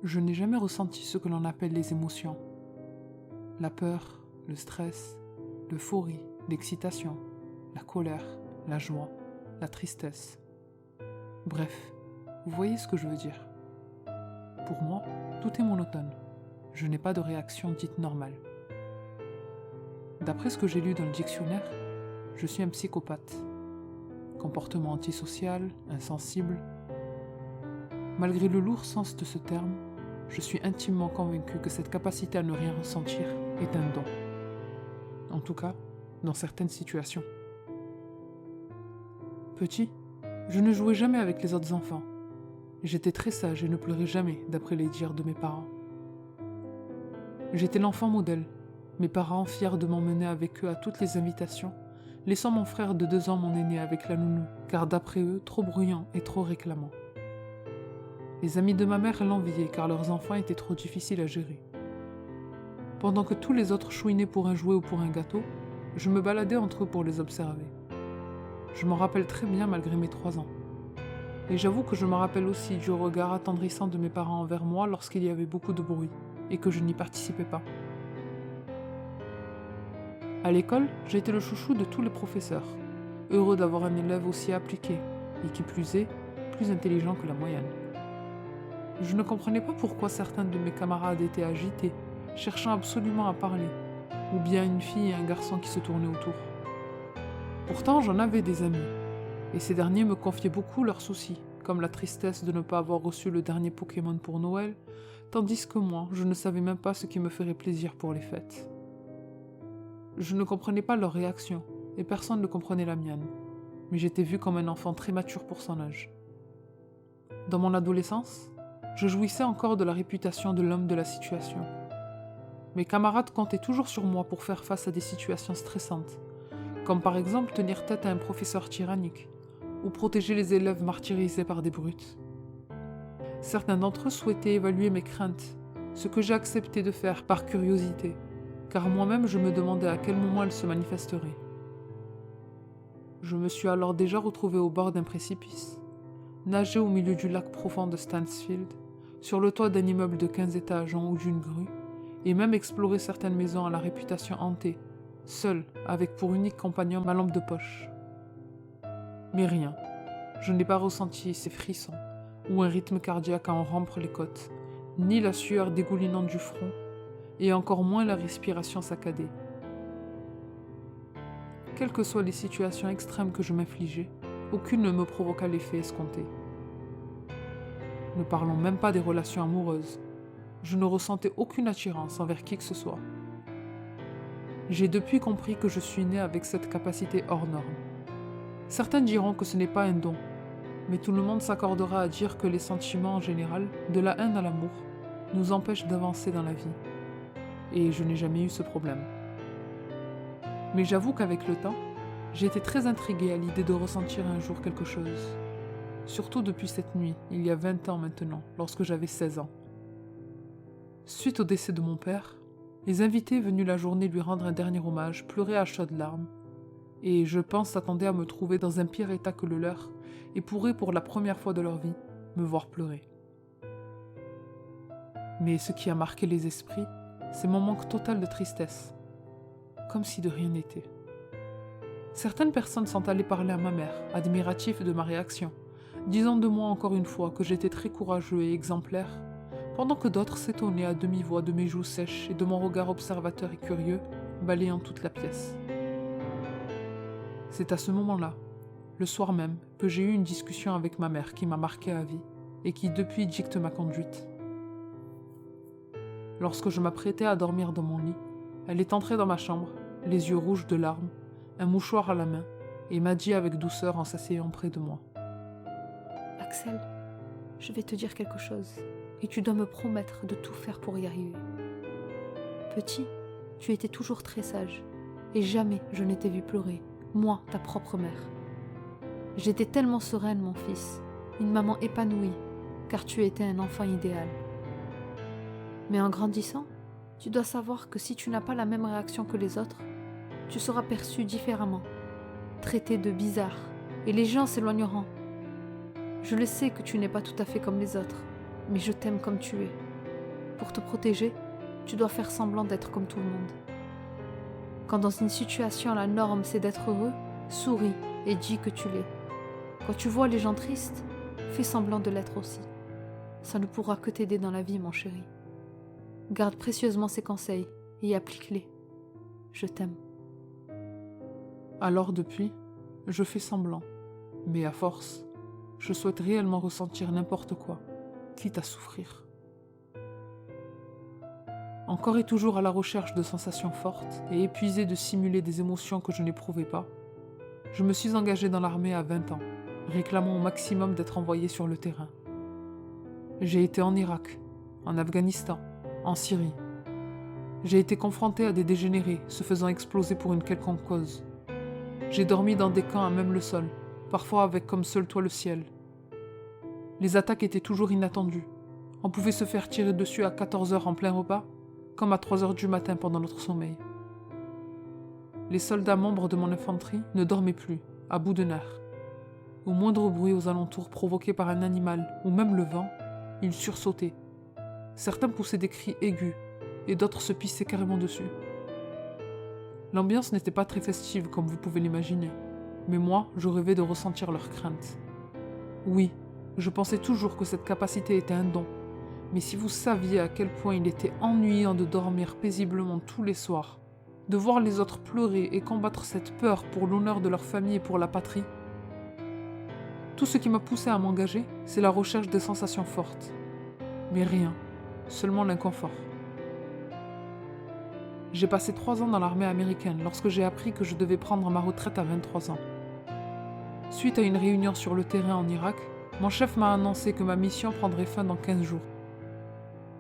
Je n'ai jamais ressenti ce que l'on appelle les émotions. La peur, le stress, l'euphorie, l'excitation, la colère, la joie, la tristesse. Bref, vous voyez ce que je veux dire. Pour moi, tout est monotone. Je n'ai pas de réaction dite normale. D'après ce que j'ai lu dans le dictionnaire, je suis un psychopathe. Comportement antisocial, insensible. Malgré le lourd sens de ce terme, je suis intimement convaincu que cette capacité à ne rien ressentir est un don. En tout cas, dans certaines situations. Petit, je ne jouais jamais avec les autres enfants. J'étais très sage et ne pleurais jamais, d'après les dires de mes parents. J'étais l'enfant modèle, mes parents fiers de m'emmener avec eux à toutes les invitations, laissant mon frère de 2 ans, mon aîné, avec la nounou, car d'après eux, trop bruyant et trop réclamant. Les amis de ma mère l'enviaient car leurs enfants étaient trop difficiles à gérer. Pendant que tous les autres chouinaient pour un jouet ou pour un gâteau, je me baladais entre eux pour les observer. Je m'en rappelle très bien malgré mes 3 ans. Et j'avoue que je me rappelle aussi du regard attendrissant de mes parents envers moi lorsqu'il y avait beaucoup de bruit et que je n'y participais pas. À l'école, j'ai été le chouchou de tous les professeurs, heureux d'avoir un élève aussi appliqué et qui plus est, plus intelligent que la moyenne. Je ne comprenais pas pourquoi certains de mes camarades étaient agités, cherchant absolument à parler, ou bien une fille et un garçon qui se tournaient autour. Pourtant, j'en avais des amis, et ces derniers me confiaient beaucoup leurs soucis, comme la tristesse de ne pas avoir reçu le dernier Pokémon pour Noël, tandis que moi, je ne savais même pas ce qui me ferait plaisir pour les fêtes. Je ne comprenais pas leur réaction, et personne ne comprenait la mienne, mais j'étais vu comme un enfant très mature pour son âge. Dans mon adolescence, je jouissais encore de la réputation de l'homme de la situation. Mes camarades comptaient toujours sur moi pour faire face à des situations stressantes, comme par exemple tenir tête à un professeur tyrannique, ou protéger les élèves martyrisés par des brutes. Certains d'entre eux souhaitaient évaluer mes craintes, ce que j'ai accepté de faire par curiosité, car moi-même je me demandais à quel moment elles se manifesteraient. Je me suis alors déjà retrouvé au bord d'un précipice, nager au milieu du lac profond de Stansfield, sur le toit d'un immeuble de 15 étages en haut d'une grue, et même explorer certaines maisons à la réputation hantée, seul, avec pour unique compagnon ma lampe de poche. Mais rien, je n'ai pas ressenti ces frissons, ou un rythme cardiaque à en rompre les côtes, ni la sueur dégoulinante du front, et encore moins la respiration saccadée. Quelles que soient les situations extrêmes que je m'infligeais, aucune ne me provoqua l'effet escompté. Ne parlons même pas des relations amoureuses. Je ne ressentais aucune attirance envers qui que ce soit. J'ai depuis compris que je suis né avec cette capacité hors norme. Certains diront que ce n'est pas un don, mais tout le monde s'accordera à dire que les sentiments en général, de la haine à l'amour, nous empêchent d'avancer dans la vie. Et je n'ai jamais eu ce problème. Mais j'avoue qu'avec le temps, j'ai été très intriguée à l'idée de ressentir un jour quelque chose. Surtout depuis cette nuit, il y a 20 ans maintenant, lorsque j'avais 16 ans. Suite au décès de mon père, les invités venus la journée lui rendre un dernier hommage pleuraient à chaudes larmes, et je pense s'attendaient à me trouver dans un pire état que le leur, et pourraient pour la première fois de leur vie me voir pleurer. Mais ce qui a marqué les esprits, c'est mon manque total de tristesse, comme si de rien n'était. Certaines personnes sont allées parler à ma mère, admiratifs de ma réaction, disant de moi encore une fois que j'étais très courageux et exemplaire, pendant que d'autres s'étonnaient à demi-voix de mes joues sèches et de mon regard observateur et curieux, balayant toute la pièce. C'est à ce moment-là, le soir même, que j'ai eu une discussion avec ma mère qui m'a marqué à vie et qui depuis dicte ma conduite. Lorsque je m'apprêtais à dormir dans mon lit, elle est entrée dans ma chambre, les yeux rouges de larmes, un mouchoir à la main, et m'a dit avec douceur en s'asseyant près de moi. « Axel, je vais te dire quelque chose, et tu dois me promettre de tout faire pour y arriver. Petit, tu étais toujours très sage, et jamais je ne t'ai vu pleurer, moi, ta propre mère. J'étais tellement sereine, mon fils, une maman épanouie, car tu étais un enfant idéal. Mais en grandissant, tu dois savoir que si tu n'as pas la même réaction que les autres, tu seras perçu différemment, traité de bizarre, et les gens s'éloigneront. Je le sais que tu n'es pas tout à fait comme les autres, mais je t'aime comme tu es, pour te protéger, tu dois faire semblant d'être comme tout le monde. Quand dans une situation la norme c'est d'être heureux, souris et dis que tu l'es. Quand tu vois les gens tristes, fais semblant de l'être aussi. Ça ne pourra que t'aider dans la vie, mon chéri. Garde précieusement ces conseils et applique-les. Je t'aime. Alors depuis, je fais semblant. Mais à force, je souhaite réellement ressentir n'importe quoi, quitte à souffrir. Encore et toujours à la recherche de sensations fortes et épuisé de simuler des émotions que je n'éprouvais pas, je me suis engagé dans l'armée à 20 ans, réclamant au maximum d'être envoyé sur le terrain. J'ai été en Irak, en Afghanistan, en Syrie. J'ai été confronté à des dégénérés se faisant exploser pour une quelconque cause. J'ai dormi dans des camps à même le sol, parfois avec comme seul toit le ciel. Les attaques étaient toujours inattendues. On pouvait se faire tirer dessus à 14 heures en plein repas, comme à 3 heures du matin pendant notre sommeil. Les soldats membres de mon infanterie ne dormaient plus, à bout de nerfs. Au moindre bruit aux alentours provoqué par un animal ou même le vent, ils sursautaient. Certains poussaient des cris aigus et d'autres se pissaient carrément dessus. L'ambiance n'était pas très festive comme vous pouvez l'imaginer, mais moi, je rêvais de ressentir leurs craintes. Oui, je pensais toujours que cette capacité était un don, mais si vous saviez à quel point il était ennuyant de dormir paisiblement tous les soirs, de voir les autres pleurer et combattre cette peur pour l'honneur de leur famille et pour la patrie. Tout ce qui m'a poussé à m'engager, c'est la recherche de sensations fortes. Mais rien, seulement l'inconfort. J'ai passé 3 ans dans l'armée américaine lorsque j'ai appris que je devais prendre ma retraite à 23 ans. Suite à une réunion sur le terrain en Irak, mon chef m'a annoncé que ma mission prendrait fin dans 15 jours.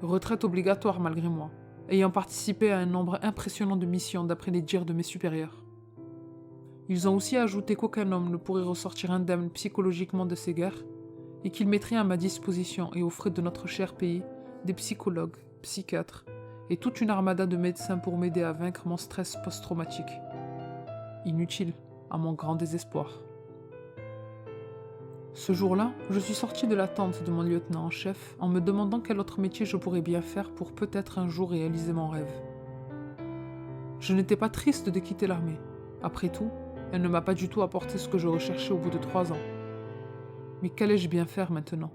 Retraite obligatoire malgré moi, ayant participé à un nombre impressionnant de missions d'après les dires de mes supérieurs. Ils ont aussi ajouté qu'aucun homme ne pourrait ressortir indemne psychologiquement de ces guerres et qu'ils mettraient à ma disposition et aux frais de notre cher pays des psychologues, psychiatres et toute une armada de médecins pour m'aider à vaincre mon stress post-traumatique. Inutile, à mon grand désespoir. Ce jour-là, je suis sorti de la tente de mon lieutenant en chef en me demandant quel autre métier je pourrais bien faire pour peut-être un jour réaliser mon rêve. Je n'étais pas triste de quitter l'armée. Après tout, elle ne m'a pas du tout apporté ce que je recherchais au bout de 3 ans. Mais qu'allais-je bien faire maintenant?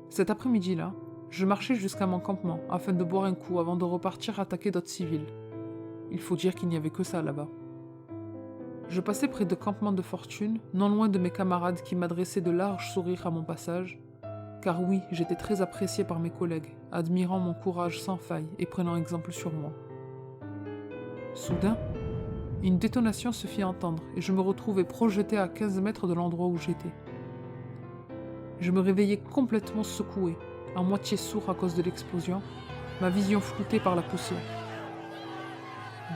Cet après-midi-là, je marchais jusqu'à mon campement afin de boire un coup avant de repartir attaquer d'autres civils. Il faut dire qu'il n'y avait que ça là-bas. Je passais près de campements de fortune, non loin de mes camarades qui m'adressaient de larges sourires à mon passage, car oui, j'étais très apprécié par mes collègues, admirant mon courage sans faille et prenant exemple sur moi. Soudain, une détonation se fit entendre et je me retrouvai projeté à 15 mètres de l'endroit où j'étais. Je me réveillai complètement secoué, à moitié sourd à cause de l'explosion, ma vision floutée par la poussière.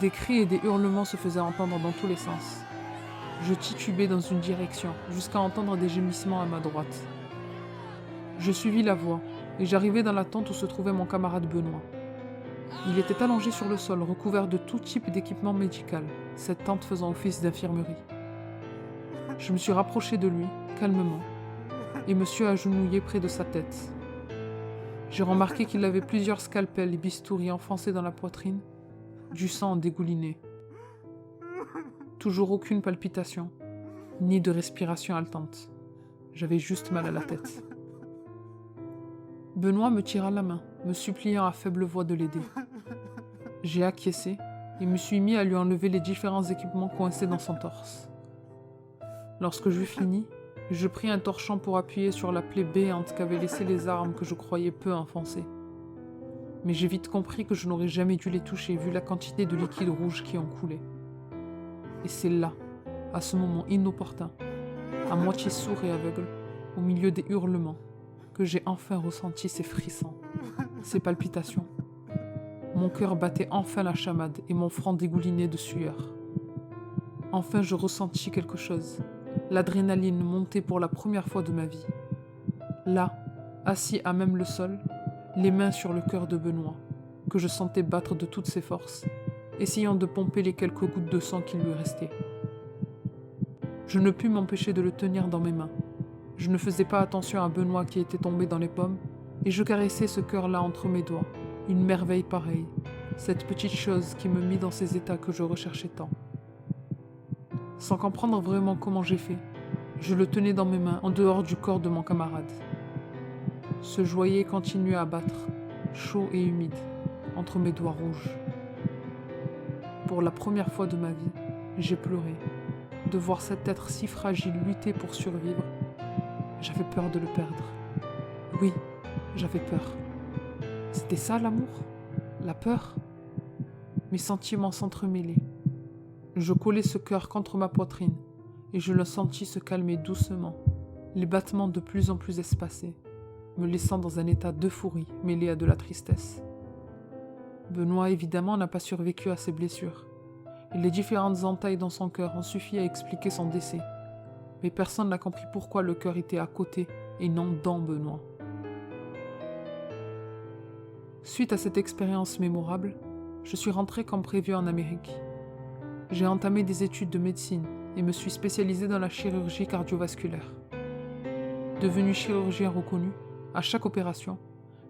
Des cris et des hurlements se faisaient entendre dans tous les sens. Je titubais dans une direction, jusqu'à entendre des gémissements à ma droite. Je suivis la voix, et j'arrivai dans la tente où se trouvait mon camarade Benoît. Il était allongé sur le sol, recouvert de tout type d'équipement médical, cette tente faisant office d'infirmerie. Je me suis rapproché de lui, calmement, et me suis agenouillé près de sa tête. J'ai remarqué qu'il avait plusieurs scalpels et bistouris enfoncés dans la poitrine, du sang en dégouliné. Toujours aucune palpitation, ni de respiration haletante. J'avais juste mal à la tête. Benoît me tira la main, me suppliant à faible voix de l'aider. J'ai acquiescé et me suis mis à lui enlever les différents équipements coincés dans son torse. Lorsque j'eus fini, je pris un torchon pour appuyer sur la plaie béante qu'avaient laissée les armes que je croyais peu enfoncées. Mais j'ai vite compris que je n'aurais jamais dû les toucher vu la quantité de liquide rouge qui en coulait. Et c'est là, à ce moment inopportun, à moitié sourd et aveugle, au milieu des hurlements, que j'ai enfin ressenti ces frissons, ces palpitations. Mon cœur battait enfin la chamade et mon front dégoulinait de sueur. Enfin je ressentis quelque chose. L'adrénaline montait pour la première fois de ma vie. Là, assis à même le sol, les mains sur le cœur de Benoît, que je sentais battre de toutes ses forces, essayant de pomper les quelques gouttes de sang qui lui restaient. Je ne pus m'empêcher de le tenir dans mes mains. Je ne faisais pas attention à Benoît qui était tombé dans les pommes, Et je caressais ce cœur-là entre mes doigts, une merveille pareille, cette petite chose qui me mit dans ces états que je recherchais tant. Sans comprendre vraiment comment j'ai fait, je le tenais dans mes mains en dehors du corps de mon camarade. Ce joyer continuait à battre, chaud et humide, entre mes doigts rouges. Pour la première fois de ma vie, j'ai pleuré. De voir cet être si fragile lutter pour survivre, j'avais peur de le perdre. Oui, j'avais peur. C'était ça l'amour? La peur? Mes sentiments s'entremêlaient. Je collai ce cœur contre ma poitrine et je le sentis se calmer doucement, les battements de plus en plus espacés, me laissant dans un état d'euphorie mêlé à de la tristesse. Benoît, évidemment, n'a pas survécu à ses blessures. Et les différentes entailles dans son cœur ont suffi à expliquer son décès. Mais personne n'a compris pourquoi le cœur était à côté et non dans Benoît. Suite à cette expérience mémorable, je suis rentré comme prévu en Amérique. J'ai entamé des études de médecine et me suis spécialisé dans la chirurgie cardiovasculaire. Devenu chirurgien reconnu, à chaque opération,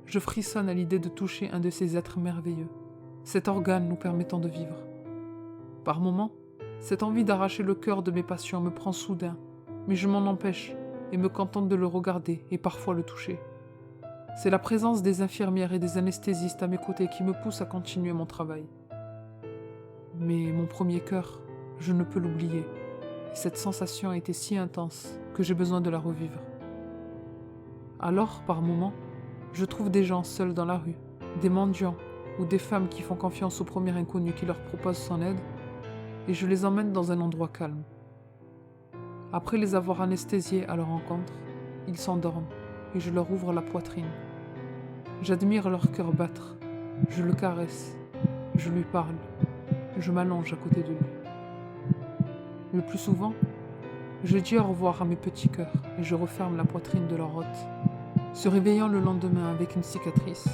je frissonne à l'idée de toucher un de ces êtres merveilleux, cet organe nous permettant de vivre. Par moments, cette envie d'arracher le cœur de mes patients me prend soudain, mais je m'en empêche et me contente de le regarder et parfois le toucher. C'est la présence des infirmières et des anesthésistes à mes côtés qui me pousse à continuer mon travail. Mais mon premier cœur, je ne peux l'oublier, et cette sensation a été si intense que j'ai besoin de la revivre. Alors, par moments, je trouve des gens seuls dans la rue, des mendiants ou des femmes qui font confiance au premier inconnu qui leur propose son aide, et je les emmène dans un endroit calme. Après les avoir anesthésiés à leur rencontre, ils s'endorment et je leur ouvre la poitrine. J'admire leur cœur battre, je le caresse, je lui parle, je m'allonge à côté de lui. Le plus souvent, je dis au revoir à mes petits cœurs et je referme la poitrine de leur hôte, se réveillant le lendemain avec une cicatrice.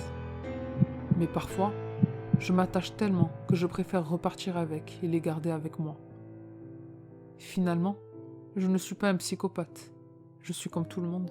Mais parfois, je m'attache tellement que je préfère repartir avec et les garder avec moi. Finalement, je ne suis pas un psychopathe, je suis comme tout le monde.